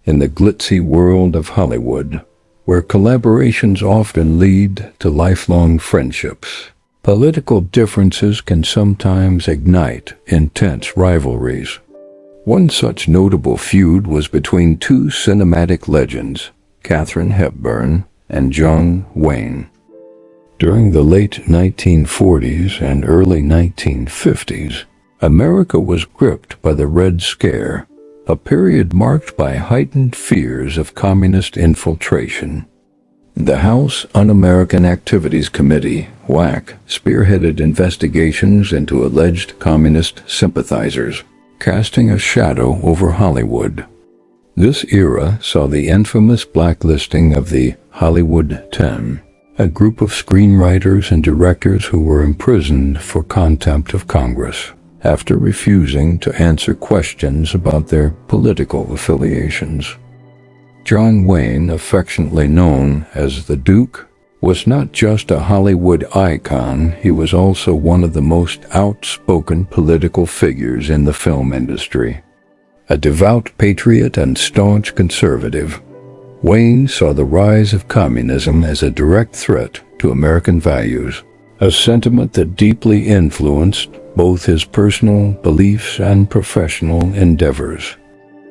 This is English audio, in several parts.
in the glitzy world of Hollywood, where collaborations often lead to lifelong friendships, political differences can sometimes ignite intense rivalries. One such notable feud was between two cinematic legends, Katharine Hepburn and John Wayne. During the late 1940s and early 1950s, America was gripped by the Red Scare, a period marked by heightened fears of communist infiltration. The House Un-American Activities Committee, WAC, spearheaded investigations into alleged communist sympathizers, casting a shadow over Hollywood. This era saw the infamous blacklisting of the Hollywood 10, a group of screenwriters and directors who were imprisoned for contempt of Congress after refusing to answer questions about their political affiliations. John Wayne, affectionately known as the Duke, was not just a Hollywood icon, he was also one of the most outspoken political figures in the film industry. A devout patriot and staunch conservative, Wayne saw the rise of communism as a direct threat to American values, a sentiment that deeply influenced both his personal beliefs and professional endeavors.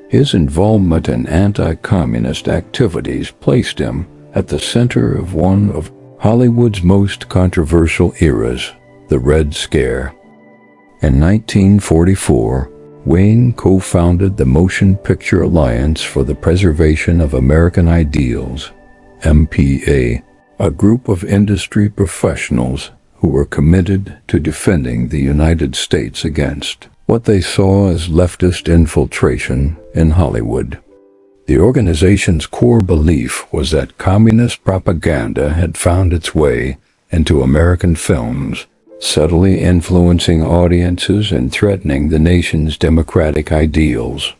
His involvement in anti-communist activities placed him at the center of one of Hollywood's most controversial eras, the Red Scare. In 1944, Wayne co-founded the Motion Picture Alliance for the Preservation of American Ideals, MPA, a group of industry professionals who were committed to defending the United States against what they saw as leftist infiltration in Hollywood. The organization's core belief was that communist propaganda had found its way into American films, subtly influencing audiences and threatening the nation's democratic ideals.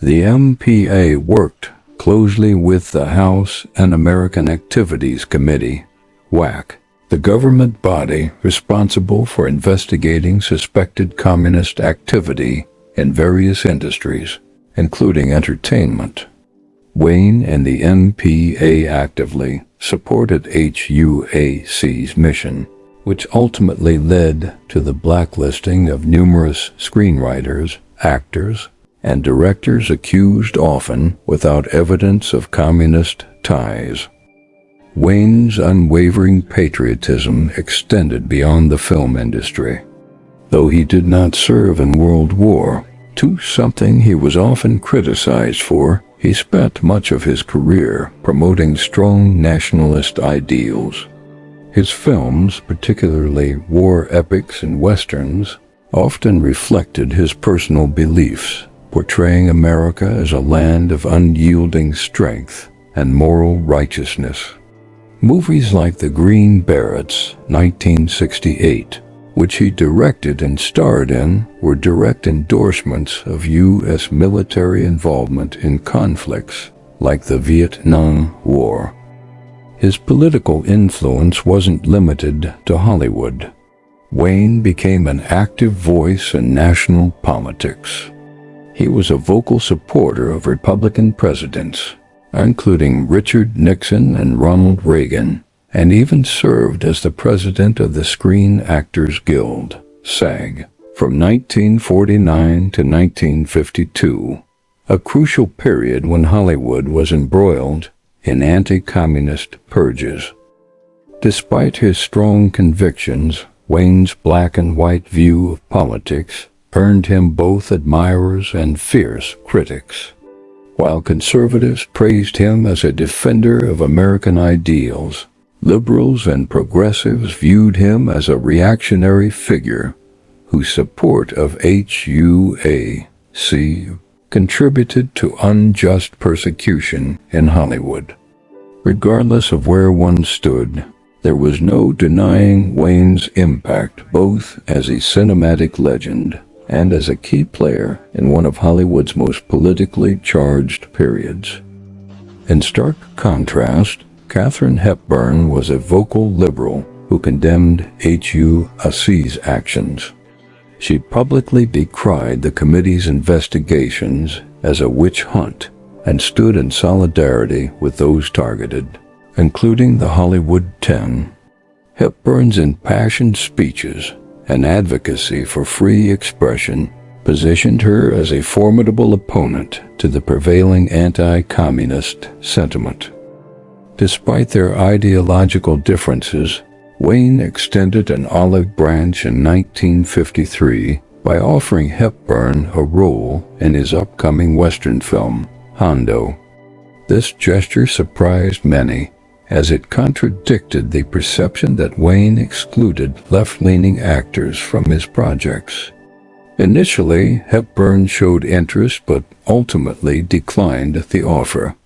The MPA worked closely with the House Un-American Activities Committee, WAC, the government body responsible for investigating suspected communist activity in various industries, including entertainment. Wayne and the MPA actively supported HUAC's mission, which ultimately led to the blacklisting of numerous screenwriters, actors, and directors accused, often without evidence of communist ties. Wayne's unwavering patriotism extended beyond the film industry. Though he did not serve in World War II, something he was often criticized for, he spent much of his career promoting strong nationalist ideals. His films, particularly war epics and westerns, often reflected his personal beliefs, portraying America as a land of unyielding strength and moral righteousness. Movies like The Green Berets, 1968, which he directed and starred in, were direct endorsements of U.S. military involvement in conflicts like the Vietnam War. His political influence wasn't limited to Hollywood. Wayne became an active voice in national politics. He was a vocal supporter of Republican presidents, including Richard Nixon and Ronald Reagan, and even served as the president of the Screen Actors Guild, SAG, from 1949 to 1952, a crucial period when Hollywood was embroiled in anti-communist purges. Despite his strong convictions, Wayne's black and white view of politics earned him both admirers and fierce critics. While conservatives praised him as a defender of American ideals, liberals and progressives viewed him as a reactionary figure whose support of HUAC contributed to unjust persecution in Hollywood. Regardless of where one stood, there was no denying Wayne's impact both as a cinematic legend and as a key player in one of Hollywood's most politically charged periods. In stark contrast, Katharine Hepburn was a vocal liberal who condemned HUAC's actions. She publicly decried the committee's investigations as a witch hunt and stood in solidarity with those targeted, including the Hollywood 10. Hepburn's impassioned speeches and advocacy for free expression positioned her as a formidable opponent to the prevailing anti-communist sentiment. Despite their ideological differences, Wayne extended an olive branch in 1953 by offering Hepburn a role in his upcoming Western film, Hondo. This gesture surprised many, as it contradicted the perception that Wayne excluded left-leaning actors from his projects. Initially, Hepburn showed interest but ultimately declined the offer.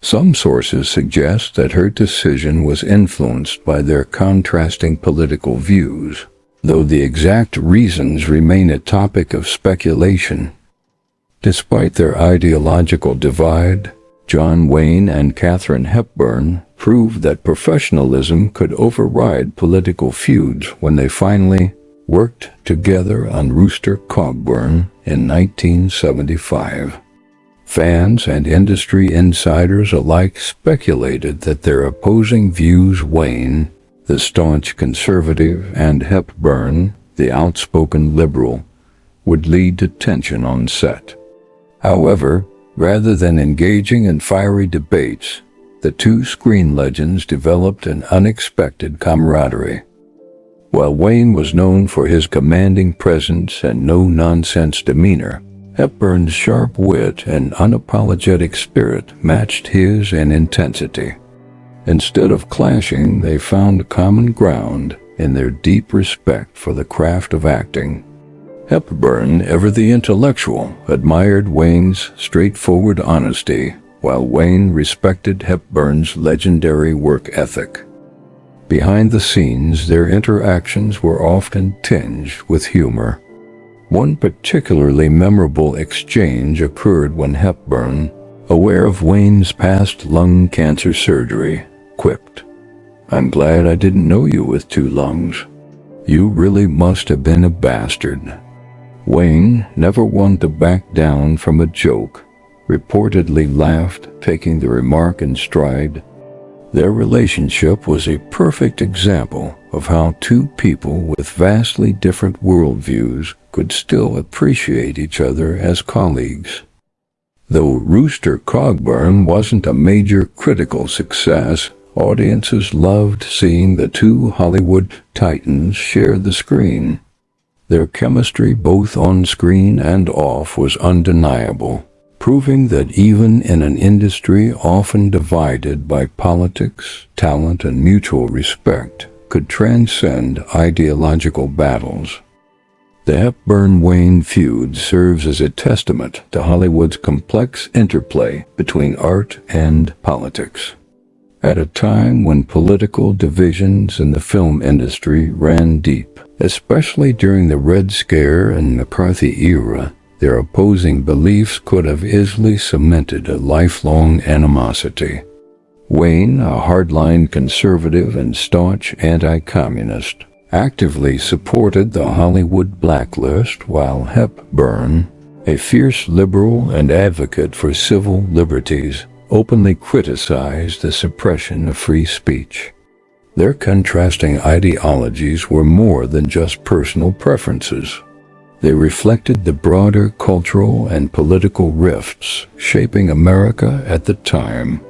Some sources suggest that her decision was influenced by their contrasting political views, though the exact reasons remain a topic of speculation. Despite their ideological divide, John Wayne and Katharine Hepburn proved that professionalism could override political feuds when they finally worked together on Rooster Cogburn in 1975. Fans and industry insiders alike speculated that their opposing views, Wayne, the staunch conservative, and Hepburn, the outspoken liberal, would lead to tension on set. However, rather than engaging in fiery debates, the two screen legends developed an unexpected camaraderie. While Wayne was known for his commanding presence and no-nonsense demeanor, Hepburn's sharp wit and unapologetic spirit matched his in intensity. Instead of clashing, they found common ground in their deep respect for the craft of acting. Hepburn, ever the intellectual, admired Wayne's straightforward honesty, while Wayne respected Hepburn's legendary work ethic. Behind the scenes, their interactions were often tinged with humor. One particularly memorable exchange occurred when Hepburn, aware of Wayne's past lung cancer surgery, quipped, "I'm glad I didn't know you with two lungs. You really must have been a bastard." Wayne, never one to back down from a joke, reportedly laughed, taking the remark in stride. Their relationship was a perfect example of how two people with vastly different worldviews could still appreciate each other as colleagues. Though Rooster Cogburn wasn't a major critical success, audiences loved seeing the two Hollywood titans share the screen. Their chemistry both on screen and off was undeniable, proving that even in an industry often divided by politics, talent, and mutual respect, could transcend ideological battles. The Hepburn-Wayne feud serves as a testament to Hollywood's complex interplay between art and politics. At a time when political divisions in the film industry ran deep, especially during the Red Scare and McCarthy era, their opposing beliefs could have easily cemented a lifelong animosity. Wayne, a hardline conservative and staunch anti-communist, actively supported the Hollywood blacklist, while Hepburn, a fierce liberal and advocate for civil liberties, openly criticized the suppression of free speech. Their contrasting ideologies were more than just personal preferences. They reflected the broader cultural and political rifts shaping America at the time.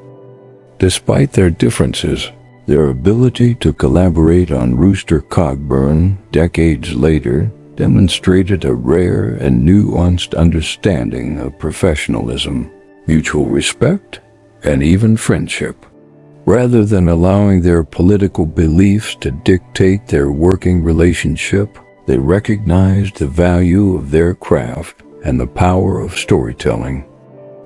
Despite their differences, their ability to collaborate on Rooster Cogburn decades later demonstrated a rare and nuanced understanding of professionalism, mutual respect, and even friendship. Rather than allowing their political beliefs to dictate their working relationship, they recognized the value of their craft and the power of storytelling.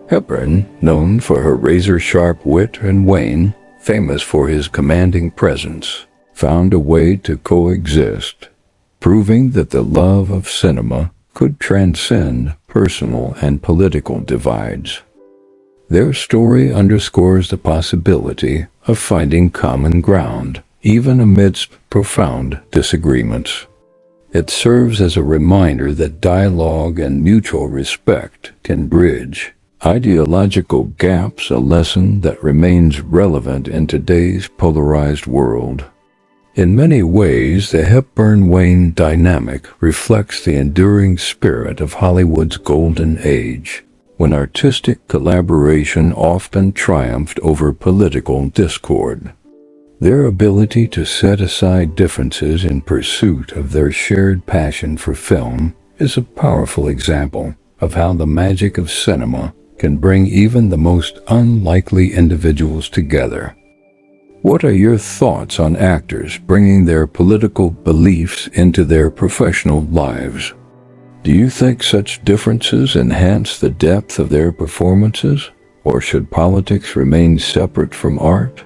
Hepburn, known for her razor-sharp wit, and Wayne, famous for his commanding presence, found a way to coexist, proving that the love of cinema could transcend personal and political divides. Their story underscores the possibility of finding common ground, even amidst profound disagreements. It serves as a reminder that dialogue and mutual respect can bridge Ideological gaps, a lesson that remains relevant in today's polarized world. In many ways, the Hepburn-Wayne dynamic reflects the enduring spirit of Hollywood's golden age, when artistic collaboration often triumphed over political discord. Their ability to set aside differences in pursuit of their shared passion for film is a powerful example of how the magic of cinema can bring even the most unlikely individuals together. What are your thoughts on actors bringing their political beliefs into their professional lives? Do you think such differences enhance the depth of their performances, or should politics remain separate from art?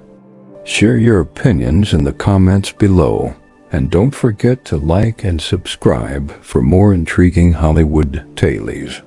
Share your opinions in the comments below, and don't forget to like and subscribe for more intriguing Hollywood tales.